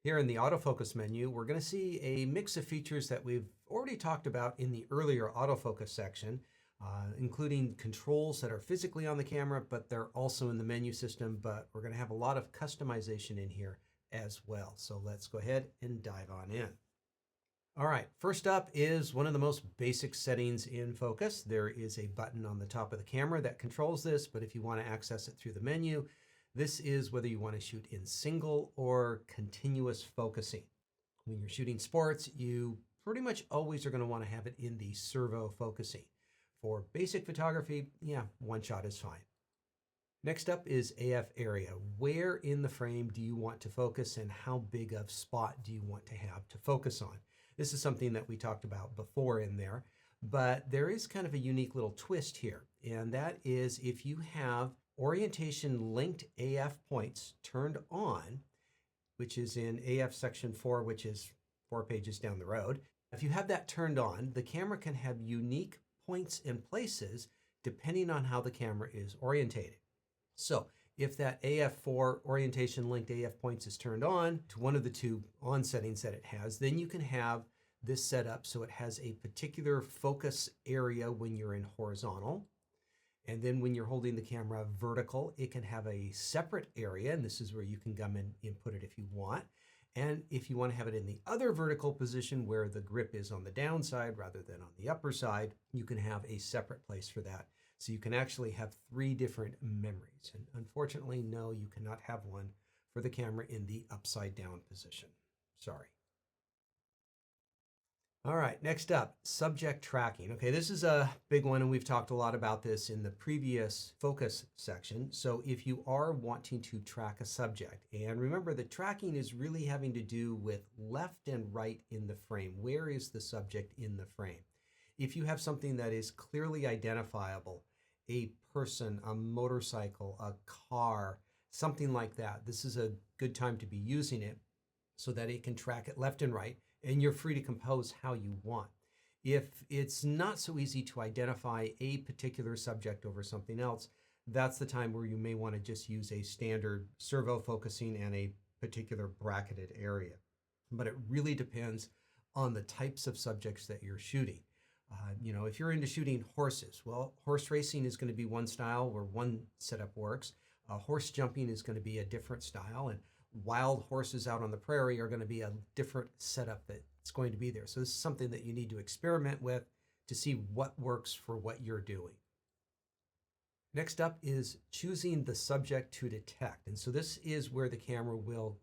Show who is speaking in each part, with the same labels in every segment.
Speaker 1: Here in the autofocus menu, we're going to see a mix of features that we've already talked about in the earlier autofocus section, including controls that are physically on the camera, but they're also in the menu system, but we're going to have a lot of customization in here as well. So let's go ahead and dive on in. All right, first up is one of the most basic settings in Focus. There is a button on the top of the camera that controls this, but if you want to access it through the menu, this is whether you want to shoot in single or continuous focusing. When you're shooting sports, you pretty much always are going to want to have it in the servo focusing. For basic photography, yeah, one shot is fine. Next up is AF area. Where in the frame do you want to focus and how big of spot do you want to have to focus on? This is something that we talked about before in there, but there is kind of a unique little twist here, and that is if you have orientation linked AF points turned on, which is in AF section 4, which is 4 pages down the road. If you have that turned on, the camera can have unique points and places depending on how the camera is orientated. So if that AF4 orientation linked AF points is turned on to one of the two on settings that it has, then you can have this set up so it has a particular focus area when you're in horizontal. And then when you're holding the camera vertical, it can have a separate area, and this is where you can come and input it if you want. And if you want to have it in the other vertical position where the grip is on the downside rather than on the upper side, you can have a separate place for that. So you can actually have 3 different memories. And unfortunately, no, you cannot have one for the camera in the upside down position. Sorry. All right, next up, subject tracking. Okay, this is a big one, and we've talked a lot about this in the previous focus section. So if you are wanting to track a subject, and remember that tracking is really having to do with left and right in the frame. Where is the subject in the frame? If you have something that is clearly identifiable, a person, a motorcycle, a car, something like that, this is a good time to be using it so that it can track it left and right, and you're free to compose how you want. If it's not so easy to identify a particular subject over something else, that's the time where you may want to just use a standard servo focusing and a particular bracketed area. But it really depends on the types of subjects that you're shooting. If you're into shooting horses, well, horse racing is going to be one style where one setup works. Horse jumping is going to be a different style, and wild horses out on the prairie are going to be a different setup that's going to be there. So this is something that you need to experiment with to see what works for what you're doing. Next up is choosing the subject to detect. And so this is where the camera will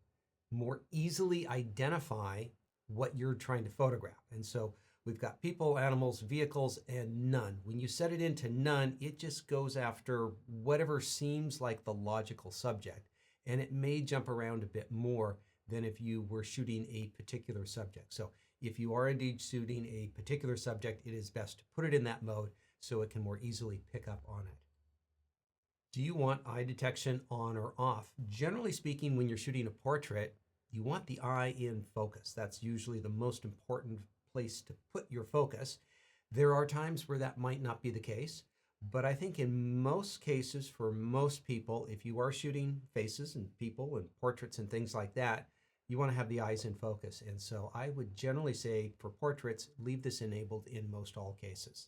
Speaker 1: more easily identify what you're trying to photograph. And so we've got people, animals, vehicles, and none. When you set it into none, it just goes after whatever seems like the logical subject. And it may jump around a bit more than if you were shooting a particular subject. So if you are indeed shooting a particular subject, it is best to put it in that mode so it can more easily pick up on it. Do you want eye detection on or off? Generally speaking, when you're shooting a portrait, you want the eye in focus. That's usually the most important place to put your focus. There are times where that might not be the case, but I think in most cases, for most people, if you are shooting faces and people and portraits and things like that, you want to have the eyes in focus. And so I would generally say for portraits, leave this enabled in most all cases.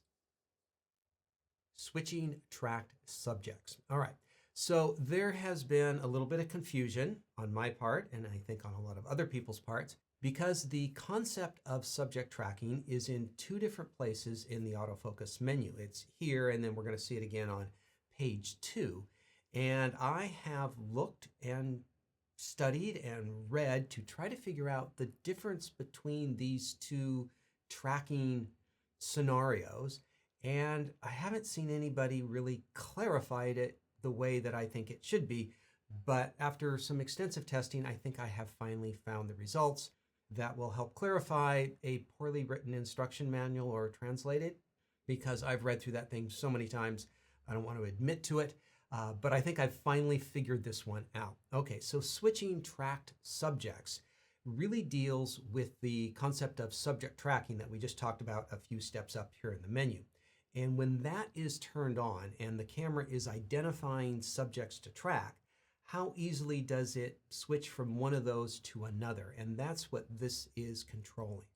Speaker 1: Switching tracked subjects. All right. So there has been a little bit of confusion on my part, and I think on a lot of other people's parts, because the concept of subject tracking is in 2 different places in the autofocus menu. It's here, and then we're going to see it again on page 2. And I have looked and studied and read to try to figure out the difference between these 2 tracking scenarios. And I haven't seen anybody really clarified it the way that I think it should be. But after some extensive testing, I think I have finally found the results that will help clarify a poorly written instruction manual or translate it, because I've read through that thing so many times, I don't want to admit to it, but I think I've finally figured this one out. Okay, so switching tracked subjects really deals with the concept of subject tracking that we just talked about a few steps up here in the menu. And when that is turned on and the camera is identifying subjects to track, how easily does it switch from one of those to another? And that's what this is controlling.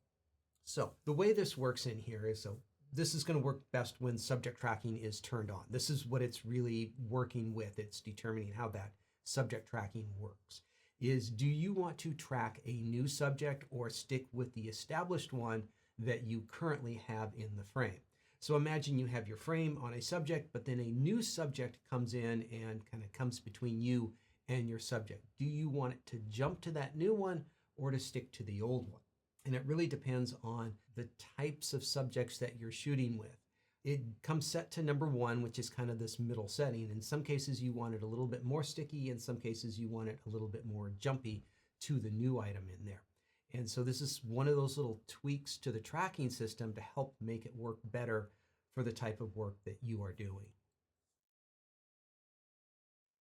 Speaker 1: So the way this works in here is, so this is going to work best when subject tracking is turned on. This is what it's really working with. It's determining how that subject tracking works. Is, do you want to track a new subject or stick with the established one that you currently have in the frame? So imagine you have your frame on a subject, but then a new subject comes in and kind of comes between you and your subject. Do you want it to jump to that new one or to stick to the old one? And it really depends on the types of subjects that you're shooting with. It comes set to number 1, which is kind of this middle setting. In some cases, you want it a little bit more sticky. In some cases, you want it a little bit more jumpy to the new item in there. And so this is one of those little tweaks to the tracking system to help make it work better for the type of work that you are doing.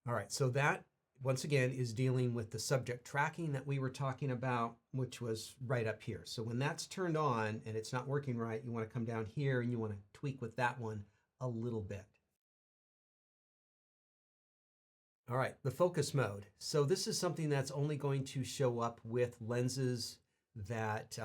Speaker 1: All right, so that, once again, is dealing with the subject tracking that we were talking about, which was right up here. So when that's turned on and it's not working right, you want to come down here and you want to tweak with that one a little bit. All right, the focus mode. So this is something that's only going to show up with lenses that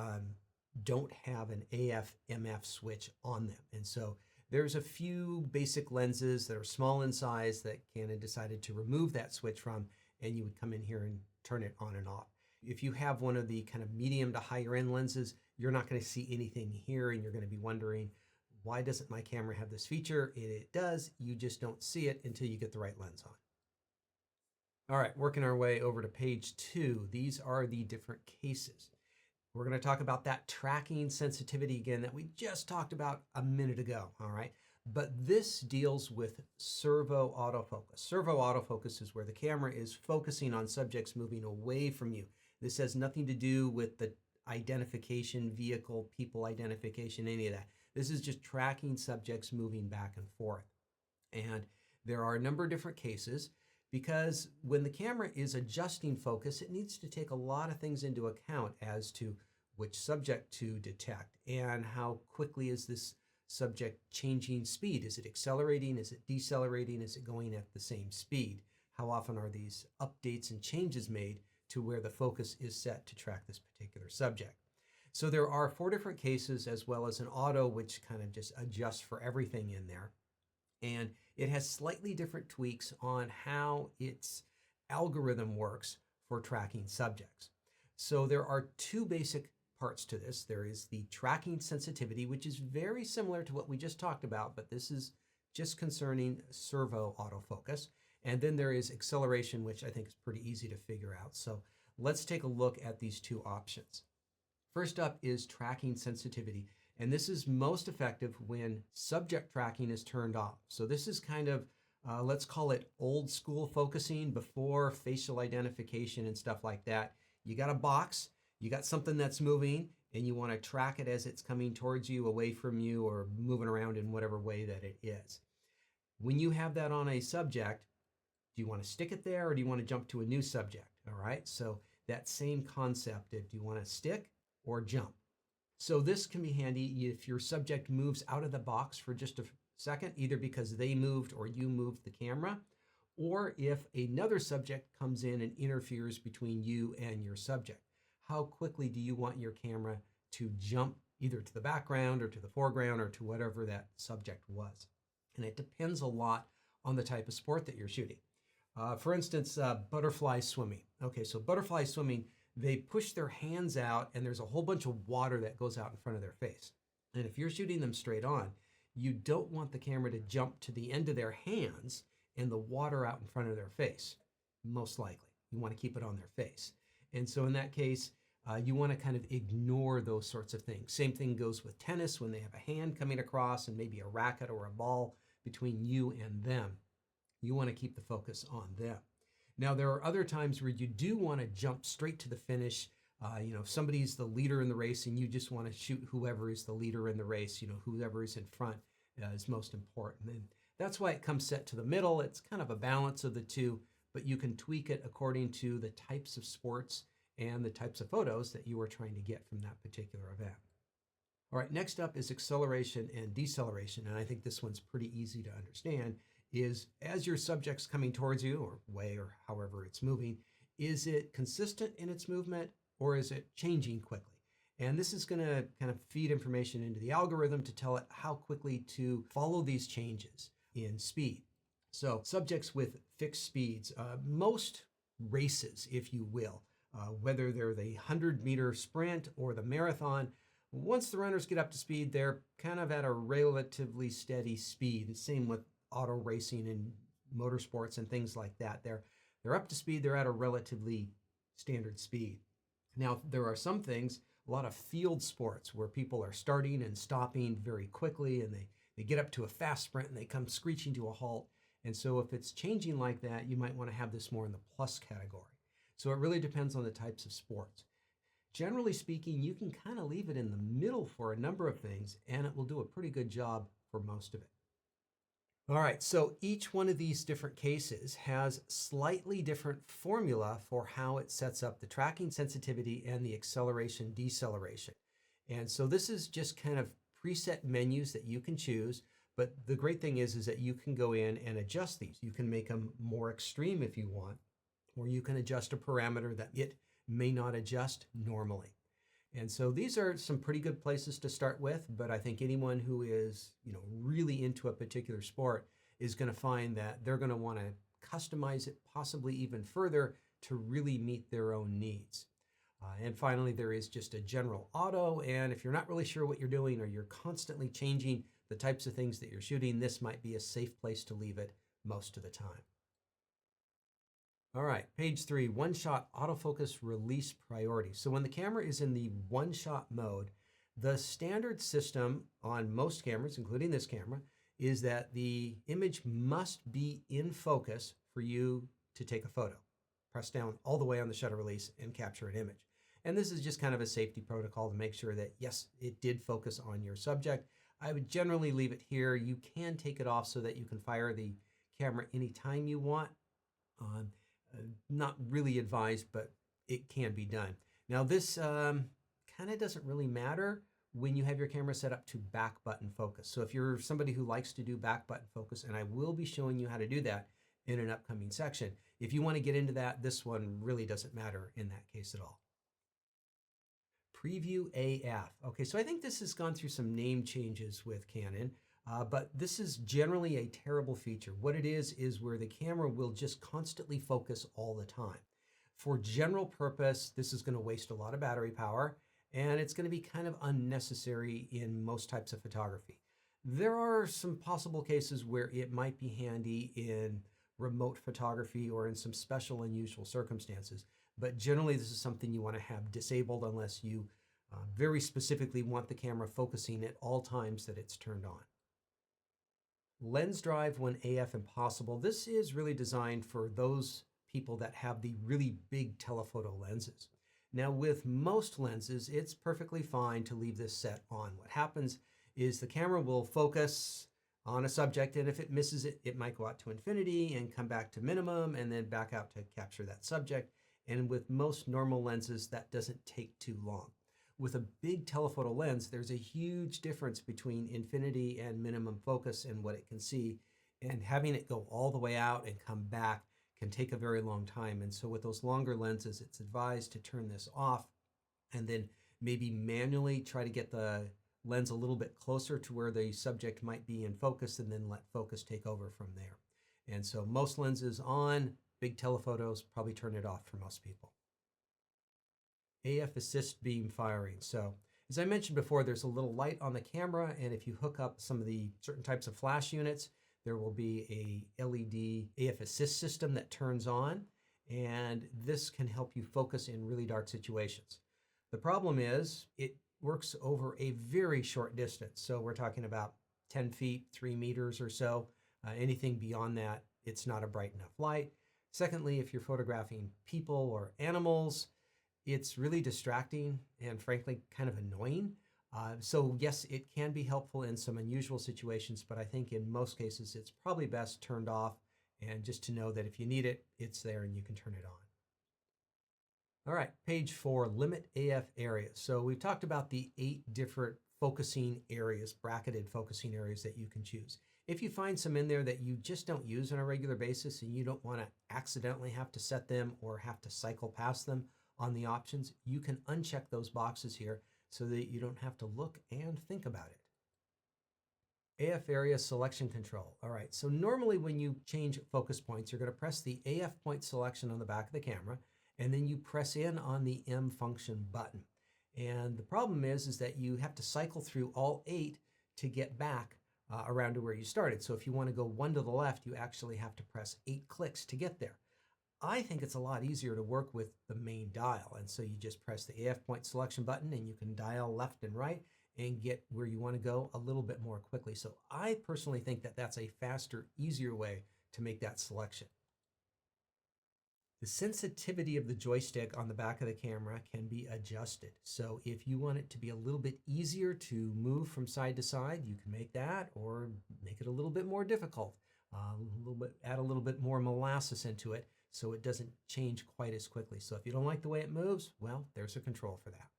Speaker 1: don't have an AF/MF switch on them. And so there's a few basic lenses that are small in size that Canon decided to remove that switch from, and you would come in here and turn it on and off. If you have one of the kind of medium to higher end lenses, you're not going to see anything here, and you're going to be wondering, why doesn't my camera have this feature? It does, you just don't see it until you get the right lens on. All right, working our way over to page 2. These are the different cases. We're going to talk about that tracking sensitivity again that we just talked about a minute ago, all right? But this deals with servo autofocus. Servo autofocus is where the camera is focusing on subjects moving away from you. This has nothing to do with the identification, vehicle, people identification, any of that. This is just tracking subjects moving back and forth. And there are a number of different cases, because when the camera is adjusting focus, it needs to take a lot of things into account as to which subject to detect and how quickly is this subject changing speed. Is it accelerating? Is it decelerating? Is it going at the same speed? How often are these updates and changes made to where the focus is set to track this particular subject? So there are 4 different cases, as well as an auto, which kind of just adjusts for everything in there. And it has slightly different tweaks on how its algorithm works for tracking subjects. So there are 2 basic parts to this. There is the tracking sensitivity, which is very similar to what we just talked about, but this is just concerning servo autofocus. And then there is acceleration, which I think is pretty easy to figure out. So let's take a look at these 2 options. First up is tracking sensitivity. And this is most effective when subject tracking is turned off. So this is kind of, let's call it old school focusing before facial identification and stuff like that. You got a box, you got something that's moving, and you want to track it as it's coming towards you, away from you, or moving around in whatever way that it is. When you have that on a subject, do you want to stick it there or do you want to jump to a new subject? All right, so that same concept of, do you want to stick or jump? So this can be handy if your subject moves out of the box for just a second, either because they moved or you moved the camera, or if another subject comes in and interferes between you and your subject. How quickly do you want your camera to jump either to the background or to the foreground or to whatever that subject was? And it depends a lot on the type of sport that you're shooting. For instance, butterfly swimming. Okay, so butterfly swimming, they push their hands out and there's a whole bunch of water that goes out in front of their face. And if you're shooting them straight on, you don't want the camera to jump to the end of their hands and the water out in front of their face, most likely. You want to keep it on their face. And so in that case, you want to kind of ignore those sorts of things. Same thing goes with tennis when they have a hand coming across and maybe a racket or a ball between you and them. You want to keep the focus on them. Now, there are other times where you do want to jump straight to the finish. If somebody's the leader in the race and you just want to shoot whoever is the leader in the race, whoever is in front is most important. And that's why it comes set to the middle. It's kind of a balance of the 2, but you can tweak it according to the types of sports and the types of photos that you are trying to get from that particular event. All right, next up is acceleration and deceleration. And I think this one's pretty easy to understand. is as your subject's coming towards you, or way, or however it's moving, is it consistent in its movement or is it changing quickly? And this is going to kind of feed information into the algorithm to tell it how quickly to follow these changes in speed. So subjects with fixed speeds, most races, if you will, whether they're the 100-meter sprint or the marathon, once the runners get up to speed, they're kind of at a relatively steady speed. The same with auto racing and motorsports and things like that. They're up to speed, they're at a relatively standard speed. Now, there are some things, a lot of field sports where people are starting and stopping very quickly, and they get up to a fast sprint and they come screeching to a halt. And so if it's changing like that, you might want to have this more in the plus category. So it really depends on the types of sports. Generally speaking, you can kind of leave it in the middle for a number of things, and it will do a pretty good job for most of it. All right, so each one of these different cases has slightly different formula for how it sets up the tracking sensitivity and the acceleration deceleration. And so this is just kind of preset menus that you can choose, but the great thing is that you can go in and adjust these. You can make them more extreme if you want, or you can adjust a parameter that it may not adjust normally. And so these are some pretty good places to start with, but I think anyone who is, really into a particular sport is going to find that they're going to want to customize it possibly even further to really meet their own needs. And finally, there is just a general auto, and if you're not really sure what you're doing or you're constantly changing the types of things that you're shooting, this might be a safe place to leave it most of the time. All right, page 3, one-shot autofocus release priority. So when the camera is in the one-shot mode, the standard system on most cameras, including this camera, is that the image must be in focus for you to take a photo. Press down all the way on the shutter release and capture an image. And this is just kind of a safety protocol to make sure that, yes, it did focus on your subject. I would generally leave it here. You can take it off so that you can fire the camera anytime you want. Not really advised, but it can be done. Now this kind of doesn't really matter when you have your camera set up to back button focus. So if you're somebody who likes to do back button focus, and I will be showing you how to do that in an upcoming section, if you want to get into that, this one really doesn't matter in that case at all. Preview AF. Okay, so I think this has gone through some name changes with Canon. But this is generally a terrible feature. What it is where the camera will just constantly focus all the time. For general purpose, this is going to waste a lot of battery power, and it's going to be kind of unnecessary in most types of photography. There are some possible cases where it might be handy in remote photography or in some special unusual circumstances, but generally this is something you want to have disabled unless you very specifically want the camera focusing at all times that it's turned on. Lens drive when AF impossible. This is really designed for those people that have the really big telephoto lenses. Now with most lenses, it's perfectly fine to leave this set on. What happens is the camera will focus on a subject, and if it misses it, it might go out to infinity and come back to minimum and then back out to capture that subject. And with most normal lenses, that doesn't take too long. With a big telephoto lens, there's a huge difference between infinity and minimum focus and what it can see. And having it go all the way out and come back can take a very long time. And so with those longer lenses, it's advised to turn this off and then maybe manually try to get the lens a little bit closer to where the subject might be in focus and then let focus take over from there. And so most lenses on, big telephotos, probably turn it off for most people. AF assist beam firing. So as I mentioned before, there's a little light on the camera, and if you hook up some of the certain types of flash units, there will be a LED AF assist system that turns on, and this can help you focus in really dark situations. The problem is it works over a very short distance. So we're talking about 10 feet, 3 meters or so. Anything beyond that, it's not a bright enough light. Secondly, if you're photographing people or animals, it's really distracting and frankly kind of annoying. So yes, it can be helpful in some unusual situations, but I think in most cases it's probably best turned off, and just to know that if you need it, it's there and you can turn it on. All right, page 4, limit AF areas. So we've talked about the 8 different focusing areas, bracketed focusing areas that you can choose. If you find some in there that you just don't use on a regular basis and you don't want to accidentally have to set them or have to cycle past them on the options, you can uncheck those boxes here so that you don't have to look and think about it. AF area selection control. All right, so normally when you change focus points, you're going to press the AF point selection on the back of the camera, and then you press in on the M function button. And the problem is that you have to cycle through all 8 to get back around to where you started. So if you want to go 1 to the left, you actually have to press 8 clicks to get there. I think it's a lot easier to work with the main dial. And so you just press the AF point selection button and you can dial left and right and get where you want to go a little bit more quickly. So I personally think that that's a faster, easier way to make that selection. The sensitivity of the joystick on the back of the camera can be adjusted. So if you want it to be a little bit easier to move from side to side, you can make that, or make it a little bit more difficult. Add a little bit more molasses into it so it doesn't change quite as quickly. So if you don't like the way it moves, well, there's a control for that.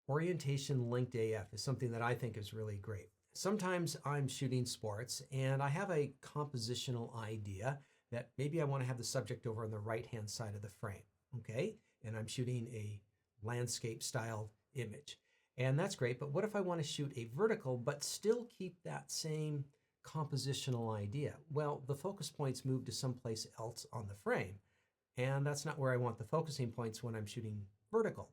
Speaker 1: Orientation linked AF is something that I think is really great. Sometimes I'm shooting sports and I have a compositional idea that maybe I want to have the subject over on the right-hand side of the frame, okay? And I'm shooting a landscape style image. And that's great, but what if I want to shoot a vertical but still keep that same compositional idea? Well, the focus points move to someplace else on the frame, and that's not where I want the focusing points when I'm shooting vertical.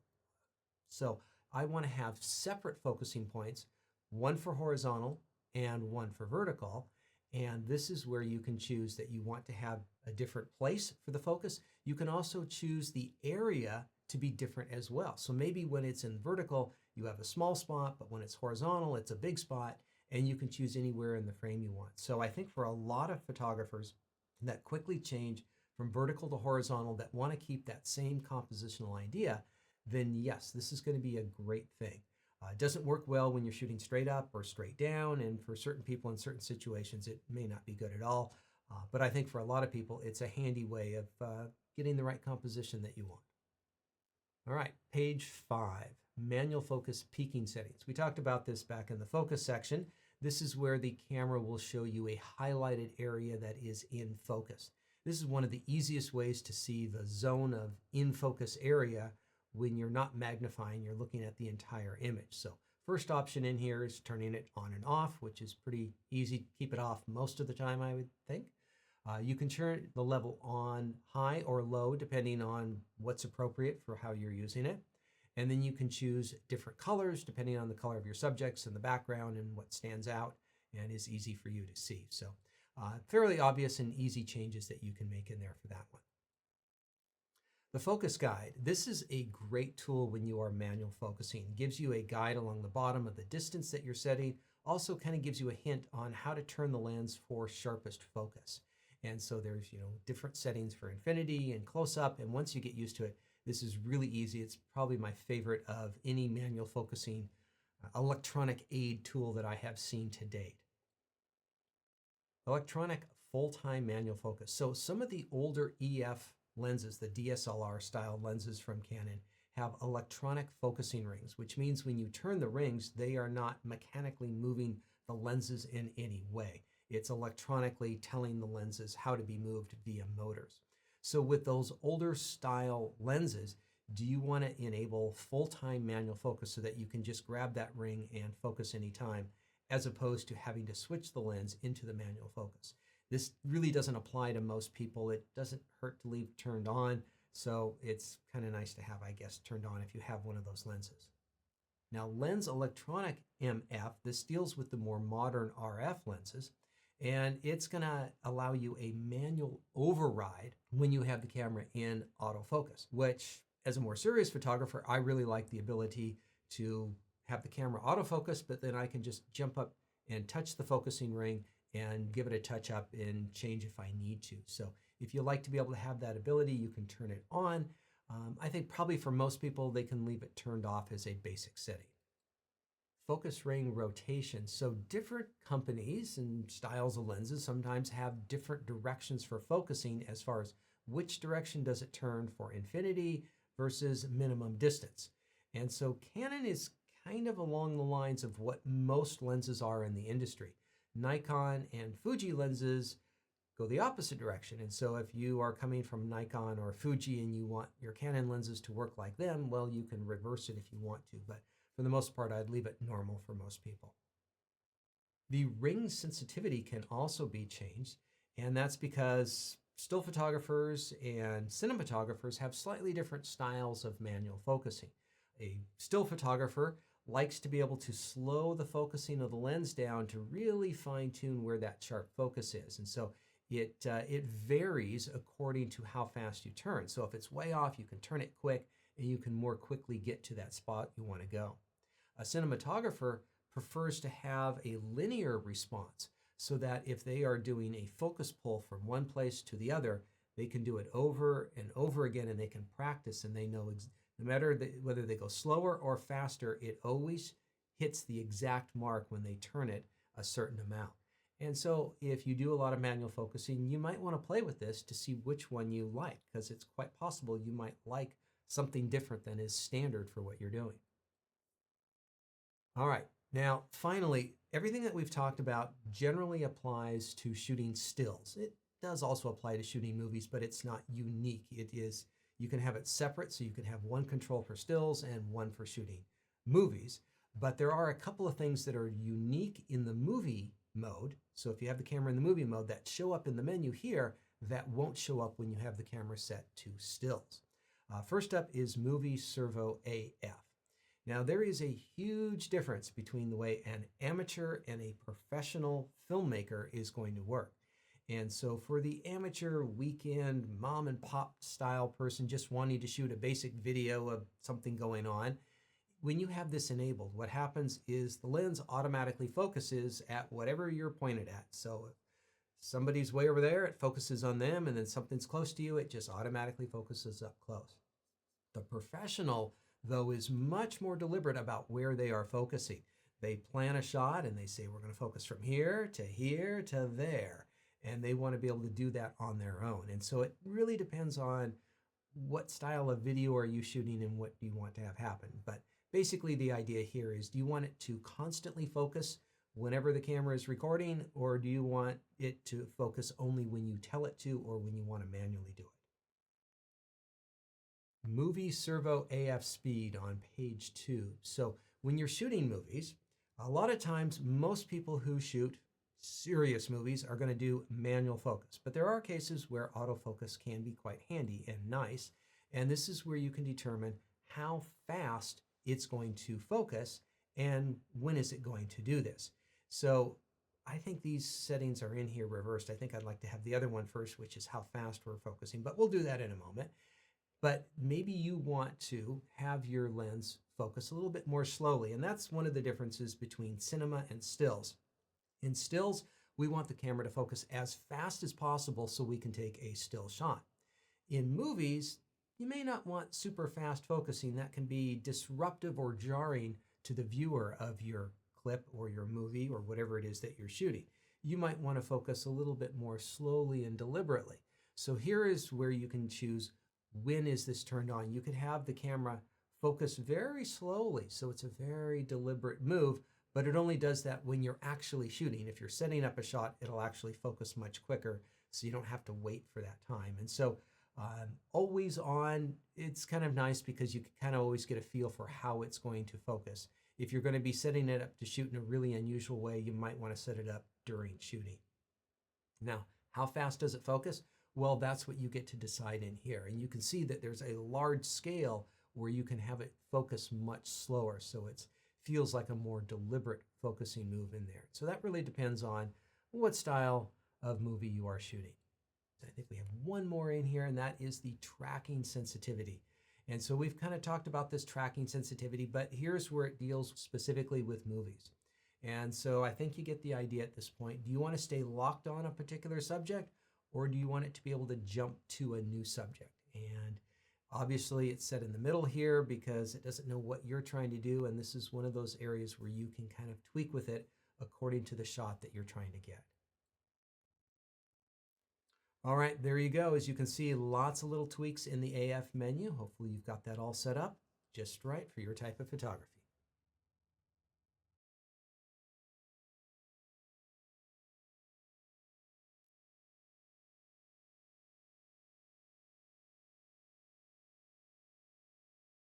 Speaker 1: So I want to have separate focusing points, one for horizontal and one for vertical. And this is where you can choose that you want to have a different place for the focus. You can also choose the area to be different as well. So maybe when it's in vertical, you have a small spot, but when it's horizontal, it's a big spot, and you can choose anywhere in the frame you want. So I think for a lot of photographers that quickly change from vertical to horizontal that want to keep that same compositional idea, then yes, this is going to be a great thing. It doesn't work well when you're shooting straight up or straight down, and for certain people in certain situations, it may not be good at all. But I think for a lot of people, it's a handy way of getting the right composition that you want. All right, page 5, manual focus peaking settings. We talked about this back in the focus section. This is where the camera will show you a highlighted area that is in focus. This is one of the easiest ways to see the zone of in focus area when you're not magnifying, you're looking at the entire image. So first option in here is turning it on and off, which is pretty easy. Keep it off most of the time, I would think. You can turn the level on high or low, depending on what's appropriate for how you're using it. And then you can choose different colors, depending on the color of your subjects and the background and what stands out and is easy for you to see. So fairly obvious and easy changes that you can make in there for that one. The focus guide. This is a great tool when you are manual focusing. It gives you a guide along the bottom of the distance that you're setting. Also kind of gives you a hint on how to turn the lens for sharpest focus. And so there's, different settings for infinity and close up. And once you get used to it, this is really easy. It's probably my favorite of any manual focusing electronic aid tool that I have seen to date. Electronic full-time manual focus. So some of the older EF lenses, the DSLR style lenses from Canon, have electronic focusing rings, which means when you turn the rings, they are not mechanically moving the lenses in any way. It's electronically telling the lenses how to be moved via motors. So with those older style lenses, do you want to enable full-time manual focus so that you can just grab that ring and focus anytime, as opposed to having to switch the lens into the manual focus? This really doesn't apply to most people. It doesn't hurt to leave turned on, so it's kind of nice to have, I guess, turned on if you have one of those lenses. Now, lens electronic MF, this deals with the more modern RF lenses, and it's going to allow you a manual override when you have the camera in autofocus, which, as a more serious photographer, I really like the ability to have the camera autofocus, but then I can just jump up and touch the focusing ring and give it a touch up and change if I need to. So if you like to be able to have that ability, you can turn it on. I think probably for most people, they can leave it turned off as a basic setting. Focus ring rotation. So different companies and styles of lenses sometimes have different directions for focusing as far as which direction does it turn for infinity versus minimum distance. And so Canon is kind of along the lines of what most lenses are in the industry. Nikon and Fuji lenses go the opposite direction. And so if you are coming from Nikon or Fuji and you want your Canon lenses to work like them, well, you can reverse it if you want to. But for the most part, I'd leave it normal for most people. The ring sensitivity can also be changed, and that's because still photographers and cinematographers have slightly different styles of manual focusing. A still photographer likes to be able to slow the focusing of the lens down to really fine tune where that sharp focus is. And so it varies according to how fast you turn. So if it's way off, you can turn it quick and you can more quickly get to that spot you want to go. A cinematographer prefers to have a linear response so that if they are doing a focus pull from one place to the other, they can do it over and over again and they can practice and they know no matter whether they go slower or faster, it always hits the exact mark when they turn it a certain amount. And so if you do a lot of manual focusing, you might want to play with this to see which one you like, because it's quite possible you might like something different than is standard for what you're doing. All right, now finally, everything that we've talked about generally applies to shooting stills. It does also apply to shooting movies, but it's not unique. You can have it separate, so you can have one control for stills and one for shooting movies. But there are a couple of things that are unique in the movie mode. So if you have the camera in the movie mode that show up in the menu here, that won't show up when you have the camera set to stills. First up is Movie Servo AF. Now there is a huge difference between the way an amateur and a professional filmmaker is going to work. And so for the amateur weekend mom and pop style person just wanting to shoot a basic video of something going on, when you have this enabled, what happens is the lens automatically focuses at whatever you're pointed at. So if somebody's way over there, it focuses on them, and then something's close to you, it just automatically focuses up close. The professional, though, is much more deliberate about where they are focusing. They plan a shot and they say, we're going to focus from here to there. And they want to be able to do that on their own. And so it really depends on what style of video are you shooting and what do you want to have happen. But basically the idea here is, do you want it to constantly focus whenever the camera is recording, or do you want it to focus only when you tell it to or when you want to manually do it? Movie Servo AF speed on page 2. So when you're shooting movies, a lot of times most people who shoot serious movies are going to do manual focus, but there are cases where autofocus can be quite handy and nice, and this is where you can determine how fast it's going to focus and when is it going to do this. So I think these settings are in here reversed. I think I'd like to have the other one first, which is how fast we're focusing, but we'll do that in a moment. But maybe you want to have your lens focus a little bit more slowly, and that's one of the differences between cinema and stills. In stills, we want the camera to focus as fast as possible so we can take a still shot. In movies, you may not want super fast focusing. That can be disruptive or jarring to the viewer of your clip or your movie or whatever it is that you're shooting. You might want to focus a little bit more slowly and deliberately. So here is where you can choose when is this turned on. You can have the camera focus very slowly, so it's a very deliberate move, but it only does that when you're actually shooting. If you're setting up a shot, it'll actually focus much quicker, so you don't have to wait for that time. And so always on, it's kind of nice because you can kind of always get a feel for how it's going to focus. If you're going to be setting it up to shoot in a really unusual way, you might want to set it up during shooting. Now, how fast does it focus? Well, that's what you get to decide in here. And you can see that there's a large scale where you can have it focus much slower. So it feels like a more deliberate focusing move in there. So that really depends on what style of movie you are shooting. I think we have one more in here, and that is the tracking sensitivity. And so we've kind of talked about this tracking sensitivity, but here's where it deals specifically with movies. And so I think you get the idea at this point. Do you want to stay locked on a particular subject, or do you want it to be able to jump to a new subject? And obviously it's set in the middle here because it doesn't know what you're trying to do, and this is one of those areas where you can kind of tweak with it according to the shot that you're trying to get. All right, there you go. As you can see, lots of little tweaks in the AF menu. Hopefully you've got that all set up just right for your type of photography.